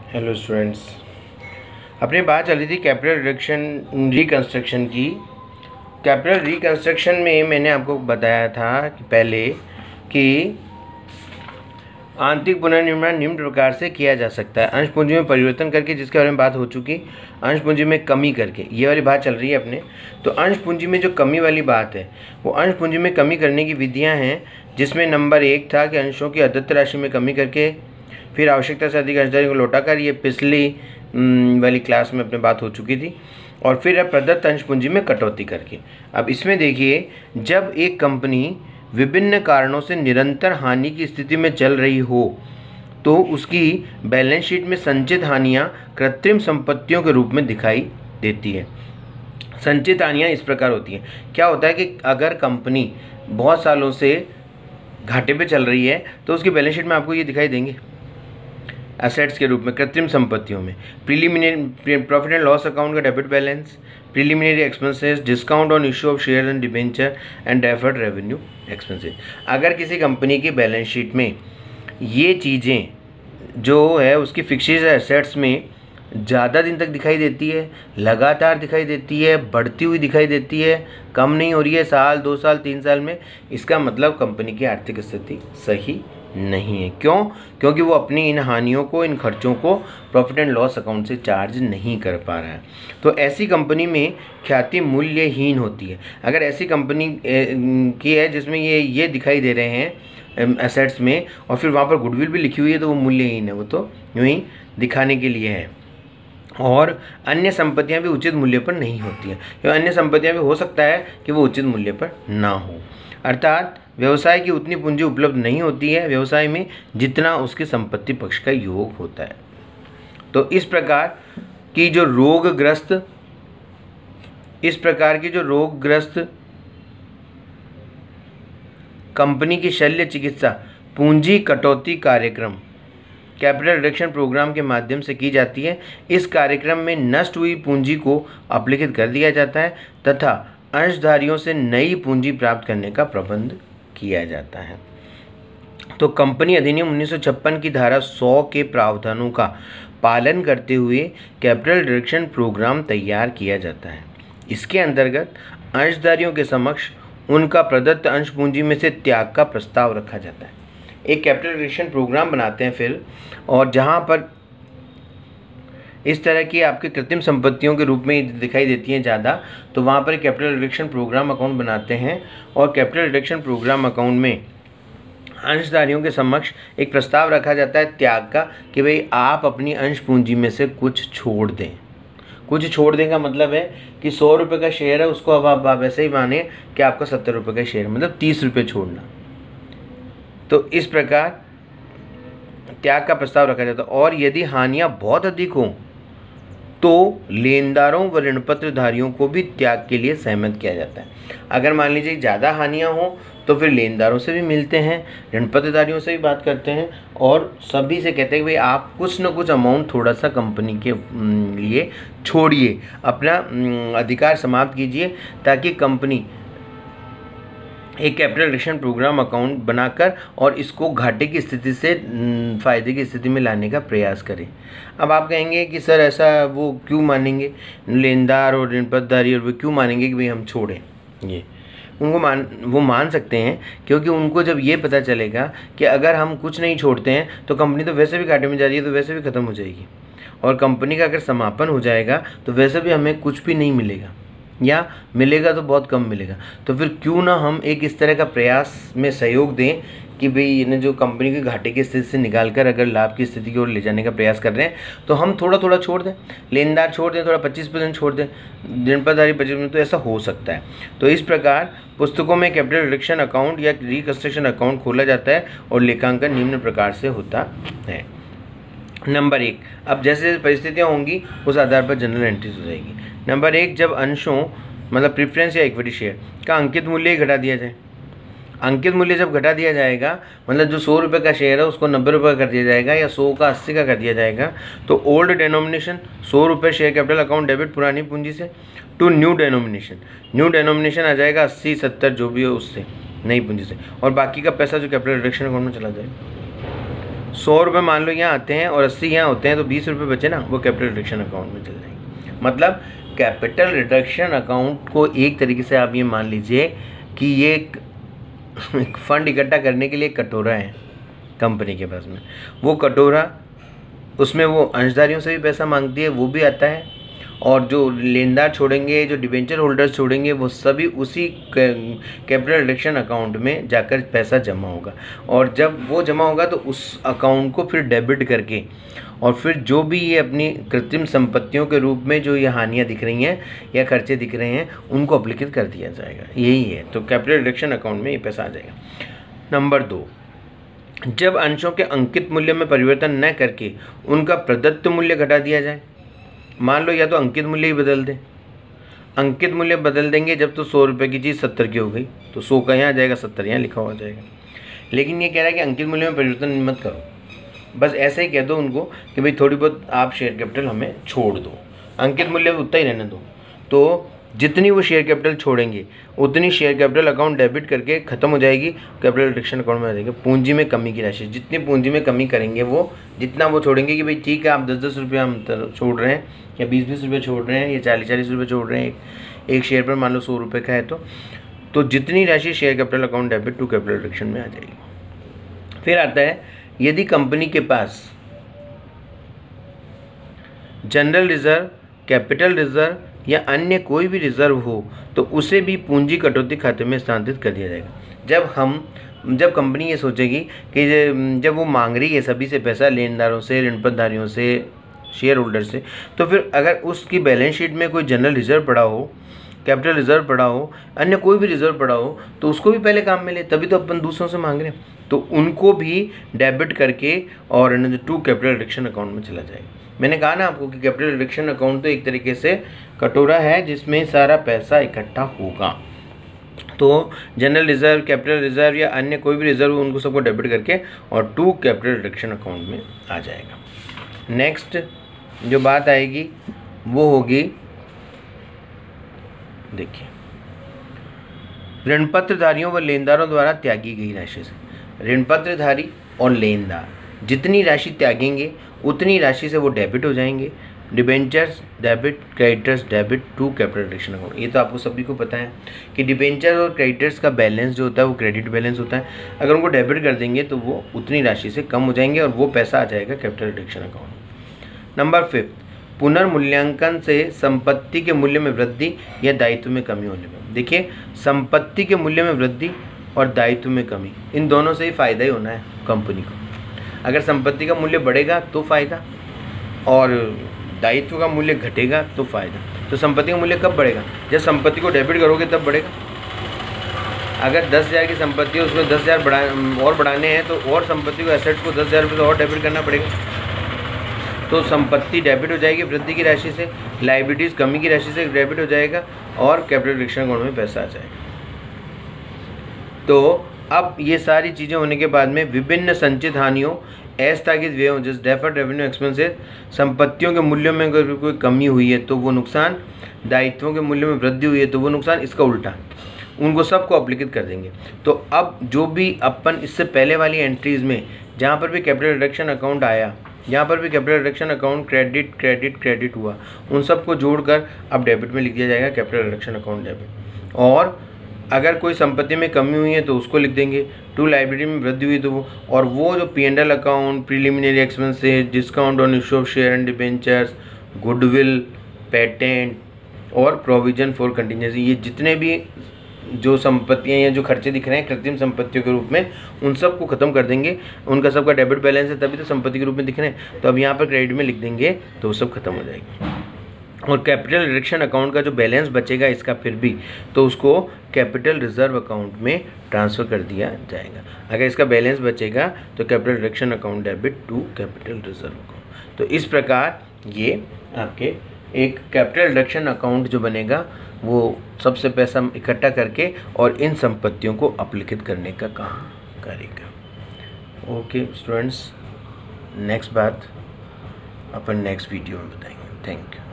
Hello students, अपनी बात चल रही थी कैपिटल रिडक्शन रिकंस्ट्रक्शन की। कैपिटल रिकंस्ट्रक्शन में मैंने आपको बताया था कि पहले कि आंतरिक पुनर्निर्माण निम्न प्रकार से किया जा सकता है। अंश पूंजी में परिवर्तन करके, जिसके बारे में बात हो चुकी, अंश पूंजी में कमी करके, ये वाली बात चल रही है अपने। तो अंश पूंजी में जो कमी वाली बात है, वो अंश पूंजी में कमी करने की विधियाँ हैं, जिसमें नंबर 1 था कि अंशों की अदत्त राशि में कमी करके, फिर आवश्यकता से अधिक अंशधारी को लौटाकर, ये पिछली वाली क्लास में अपने बात हो चुकी थी। और फिर अब प्रदत्त अंश पूंजी में कटौती करके। अब इसमें देखिए, जब एक कंपनी विभिन्न कारणों से निरंतर हानि की स्थिति में चल रही हो, तो उसकी बैलेंस शीट में संचित हानियाँ कृत्रिम संपत्तियों के रूप में दिखाई देती है। संचित हानियाँ इस प्रकार होती हैं। क्या होता है कि अगर कंपनी बहुत सालों से घाटे पे चल रही है, तो उसकी बैलेंस शीट में आपको ये दिखाई देंगे एसेट्स के रूप में, कृत्रिम संपत्तियों में। Preliminary profit and loss account का debit balance, preliminary expenses, discount on issue of share and debenture and deferred revenue expenses. अगर किसी कंपनी की बैलेंस शीट में ये चीज़ें जो है उसकी फिक्स्ड एसेट्स में ज़्यादा दिन तक दिखाई देती है, लगातार दिखाई देती है, बढ़ती हुई दिखाई देती है, कम नहीं हो रही है साल 2 साल 3 साल में, इसका मतलब कंपनी की आर्थिक स्थिति सही नहीं है। क्यों? क्योंकि वो अपनी इन हानियों को, इन खर्चों को प्रॉफिट एंड लॉस अकाउंट से चार्ज नहीं कर पा रहा है। तो ऐसी कंपनी में ख्याति मूल्यहीन होती है। अगर ऐसी कंपनी की है जिसमें ये दिखाई दे रहे हैं एसेट्स में, और फिर वहाँ पर गुडविल भी लिखी हुई है, तो वो मूल्यहीन है। वो तो यूँ ही दिखाने के लिए है। और अन्य संपत्तियां भी उचित मूल्य पर नहीं होती हैं, क्योंकि अन्य संपत्तियां भी हो सकता है कि वो उचित मूल्य पर ना हो। अर्थात व्यवसाय की उतनी पूंजी उपलब्ध नहीं होती है व्यवसाय में जितना उसके संपत्ति पक्ष का योग होता है। तो इस प्रकार की जो रोगग्रस्त कंपनी की शल्य चिकित्सा पूंजी कटौती कार्यक्रम, कैपिटल रिडक्शन प्रोग्राम के माध्यम से की जाती है। इस कार्यक्रम में नष्ट हुई पूंजी को अपलिखित कर दिया जाता है तथा अंशधारियों से नई पूंजी प्राप्त करने का प्रबंध किया जाता है। तो कंपनी अधिनियम 1956 की धारा 100 के प्रावधानों का पालन करते हुए कैपिटल रिडक्शन प्रोग्राम तैयार किया जाता है। इसके अंतर्गत अंशधारियों के समक्ष उनका प्रदत्त अंश पूंजी में से त्याग का प्रस्ताव रखा जाता है। एक कैपिटल रिडक्शन प्रोग्राम बनाते हैं फिर, और जहाँ पर इस तरह की आपकी कृत्रिम संपत्तियों के रूप में दिखाई देती हैं ज़्यादा, तो वहाँ पर कैपिटल रिडक्शन प्रोग्राम अकाउंट बनाते हैं। और कैपिटल रिडक्शन प्रोग्राम अकाउंट में अंशधारियों के समक्ष एक प्रस्ताव रखा जाता है त्याग का, कि भाई आप अपनी अंश पूंजी में से कुछ छोड़ दें। कुछ छोड़ दें का मतलब है कि 100 रुपये का शेयर है, उसको अब आप ऐसे ही माने कि आपका 70 रुपये का शेयर, मतलब 30 रुपये छोड़ना। तो इस प्रकार त्याग का प्रस्ताव रखा जाता है। और यदि हानियां बहुत अधिक हों तो लेनदारों व ऋणपत्रधारियों को भी त्याग के लिए सहमत किया जाता है। अगर मान लीजिए ज़्यादा हानियां हों तो फिर लेनदारों से भी मिलते हैं, ऋणपत्रधारियों से भी बात करते हैं, और सभी से कहते हैं कि भाई आप कुछ न कुछ अमाउंट थोड़ा सा कंपनी के लिए छोड़िए, अपना अधिकार समाप्त कीजिए, ताकि कंपनी एक कैपिटल रिडक्शन प्रोग्राम अकाउंट बनाकर और इसको घाटे की स्थिति से फ़ायदे की स्थिति में लाने का प्रयास करें। अब आप कहेंगे कि सर ऐसा वो क्यों मानेंगे, लेनदार और ऋणपत्रधारी, और वो क्यों मानेंगे कि भाई हम छोड़ें ये? वो मान सकते हैं, क्योंकि उनको जब ये पता चलेगा कि अगर हम कुछ नहीं छोड़ते हैं तो कंपनी तो वैसे भी घाटे में जा रही है, तो वैसे भी ख़त्म हो जाएगी, और कंपनी का अगर समापन हो जाएगा तो वैसे भी हमें कुछ भी नहीं मिलेगा, या मिलेगा तो बहुत कम मिलेगा। तो फिर क्यों ना हम एक इस तरह का प्रयास में सहयोग दें कि भाई इन्हें जो कंपनी के घाटे की स्थिति से निकालकर अगर लाभ की स्थिति की ओर ले जाने का प्रयास कर रहे हैं, तो हम थोड़ा थोड़ा छोड़ दें, लेनदार छोड़ दें, थोड़ा 25% छोड़ दें, ऋणपत्रधारी 25%, तो ऐसा हो सकता है। तो इस प्रकार पुस्तकों में कैपिटल रिडक्शन अकाउंट या रिकंस्ट्रक्शन अकाउंट खोला जाता है, और लेखांकन निम्न प्रकार से होता है। नंबर 1, अब जैसे परिस्थितियाँ होंगी उस आधार पर जनरल एंट्रीज हो जाएगी। नंबर 1, जब अंशों मतलब प्रेफरेंस या इक्विटी शेयर का अंकित मूल्य ही घटा दिया जाए। अंकित मूल्य जब घटा दिया जाएगा, मतलब जो 100 रुपये का शेयर है उसको 90 रुपये कर दिया जाएगा, या 100 का 80 का कर दिया जाएगा, तो ओल्ड डेनोमिनेशन 100 रुपये शेयर कैपिटल अकाउंट डेबिट पुरानी पूंजी से, टू न्यू डेनोमिनेशन आ जाएगा 80 70 जो भी हो उससे, नई पूंजी से, और बाकी का पैसा जो कैपिटल रिडक्शन अकाउंट में चला जाएगा। 100 रुपये मान लो यहाँ आते हैं और 80 यहाँ होते हैं, तो 20 रुपये बचे ना, वो कैपिटल रिडक्शन अकाउंट में चल जाएंगे। मतलब कैपिटल रिडक्शन अकाउंट को एक तरीके से आप ये मान लीजिए कि ये एक फंड इकट्ठा करने के लिए एक कटोरा है कंपनी के पास में। वो कटोरा, उसमें वो अंशधारियों से भी पैसा मांगती है, वो भी आता है, और जो लेनदार छोड़ेंगे, जो डिबेंचर होल्डर्स छोड़ेंगे, वो सभी उसी कैपिटल रिडक्शन अकाउंट में जाकर पैसा जमा होगा। और जब वो जमा होगा तो उस अकाउंट को फिर डेबिट करके, और फिर जो भी ये अपनी कृत्रिम संपत्तियों के रूप में जो ये हानियाँ दिख रही हैं या खर्चे दिख रहे हैं, उनको अप्लिकेट कर दिया जाएगा। यही है, तो कैपिटल रिडक्शन अकाउंट में ये पैसा आ जाएगा। नंबर 2, जब अंशों के अंकित मूल्य में परिवर्तन न करके उनका प्रदत्त मूल्य घटा दिया जाए। मान लो या तो अंकित मूल्य ही बदल दें, अंकित मूल्य बदल देंगे जब तो 100 रुपये की चीज़ 70 की हो गई, तो 100 का यहाँ आ जाएगा, 70 यहाँ लिखा हुआ जाएगा। लेकिन ये कह रहा है कि अंकित मूल्य में परिवर्तन मत करो, बस ऐसे ही कह दो उनको कि भाई थोड़ी बहुत आप शेयर कैपिटल हमें छोड़ दो, अंकित मूल्य उतना ही रहने दो। तो जितनी वो शेयर कैपिटल छोड़ेंगे उतनी शेयर कैपिटल अकाउंट डेबिट करके ख़त्म हो जाएगी, कैपिटल रिडक्शन अकाउंट में आ जाएगी। पूंजी में कमी की राशि, जितनी पूंजी में कमी करेंगे वो, जितना वो छोड़ेंगे कि भाई ठीक है आप 10-10 रुपये हम छोड़ रहे हैं, या 20-20 रुपये छोड़ रहे हैं, या 40-40 रुपये छोड़ रहे हैं, एक शेयर पर मान लो 100 रुपये का है, तो जितनी राशि share capital account debit to capital reduction में आ जाएगी। फिर आता है, यदि कंपनी के पास जनरल रिजर्व, कैपिटल रिजर्व या अन्य कोई भी रिजर्व हो तो उसे भी पूंजी कटौती खाते में स्थानांतरित कर दिया जाएगा। जब कंपनी ये सोचेगी कि जब वो मांग रही है सभी से पैसा, लेनदारों से, ऋणपतधारियों से, शेयर होल्डर से, तो फिर अगर उसकी बैलेंस शीट में कोई जनरल रिजर्व पड़ा हो, कैपिटल रिजर्व पड़ा हो, अन्य कोई भी रिजर्व पड़ा हो, तो उसको भी पहले काम मिले, तभी तो अपन दूसरों से मांग रहे हैं, तो उनको भी डेबिट करके और टू कैपिटल रिडक्शन अकाउंट में चला जाएगा। मैंने कहा ना आपको कि कैपिटल रिडक्शन अकाउंट तो एक तरीके से कटोरा है जिसमें सारा पैसा इकट्ठा होगा। तो जनरल रिजर्व, कैपिटल रिजर्व या अन्य कोई भी रिजर्व, उनको सबको डेबिट करके और टू कैपिटल रिडक्शन अकाउंट में आ जाएगा। नेक्स्ट जो बात आएगी वो होगी, देखिए, ऋणपत्रधारियों व लेनदारों द्वारा त्यागी गई राशि से। ऋणपत्रधारी और लेनदार जितनी राशि त्यागेंगे उतनी राशि से वो डेबिट हो जाएंगे। Debentures debit, creditors debit to capital reduction account. ये तो आपको सभी को पता है कि डिबेंचर और क्रेडिटर्स का बैलेंस जो होता है वो क्रेडिट बैलेंस होता है। अगर उनको डेबिट कर देंगे तो वो उतनी राशि से कम हो जाएंगे और वो पैसा आ जाएगा कैपिटल रिडक्शन अकाउंट। नंबर 5, पुनर्मूल्यांकन से संपत्ति के मूल्य में वृद्धि या दायित्व में कमी होने पर। देखिए, संपत्ति के मूल्य में वृद्धि और दायित्व में कमी, इन दोनों से ही फ़ायदा ही होना है कंपनी को। अगर संपत्ति का मूल्य बढ़ेगा तो फ़ायदा और दायित्व का मूल्य घटेगा तो फ़ायदा। तो संपत्ति का मूल्य कब बढ़ेगा? जब संपत्ति को डेबिट करोगे तब बढ़ेगा। अगर 10,000 की संपत्ति है उसमें 10,000 और बढ़ाने हैं तो और संपत्ति को, एसेट्स को 10,000 रुपये और डेबिट करना पड़ेगा। तो संपत्ति डेबिट हो जाएगी वृद्धि की राशि से, लायबिलिटीज़ कमी की राशि से डेबिट हो जाएगा और कैपिटल रिडक्शन अकाउंट में पैसा आ जाएगा। तो अब ये सारी चीज़ें होने के बाद में विभिन्न संचित हानियों, अस्थगित व्ययों जैसे डेफर्ड रेवेन्यू एक्सपेंसेस, संपत्तियों के मूल्यों में अगर कोई कमी हुई है तो वो नुकसान, दायित्वों के मूल्य में वृद्धि हुई है तो वो नुकसान, इसका उल्टा, उनको सबको अप्लिकेट कर देंगे। तो अब जो भी अपन इससे पहले वाली एंट्रीज़ में जहाँ पर भी कैपिटल रिडक्शन अकाउंट आया, यहाँ पर भी capital reduction account credit credit credit हुआ, उन सबको जोड़कर अब डेबिट में लिख दिया जाएगा कैपिटल रिडक्शन अकाउंट डेबिट। और अगर कोई संपत्ति में कमी हुई है तो उसको लिख देंगे, टू लायबिलिटी में वृद्धि हुई तो वो, और वो जो P&L account, preliminary expenses, discount on issue of share and debentures, goodwill, patent और प्रोविजन फॉर कंटिजेंसी, ये जितने भी जो संपत्तियाँ या जो खर्चे दिख रहे हैं कृत्रिम संपत्तियों के रूप में, उन सब को ख़त्म कर देंगे। उनका सबका डेबिट बैलेंस है तभी तो संपत्ति के रूप में दिख रहे हैं, तो अब यहाँ पर क्रेडिट में लिख देंगे तो वो सब खत्म हो जाएगी। और कैपिटल रिडक्शन अकाउंट का जो बैलेंस बचेगा इसका फिर भी, तो उसको कैपिटल रिजर्व अकाउंट में ट्रांसफ़र कर दिया जाएगा। अगर इसका बैलेंस बचेगा तो capital reduction account debit to capital reserve account. तो इस प्रकार ये आपके एक कैपिटल रिडक्शन अकाउंट जो बनेगा वो सबसे पैसा इकट्ठा करके और इन संपत्तियों को अप्लिकेट करने का काम करेगा। ओके स्टूडेंट्स, नेक्स्ट बात अपन नेक्स्ट वीडियो में बताएंगे। Thank you.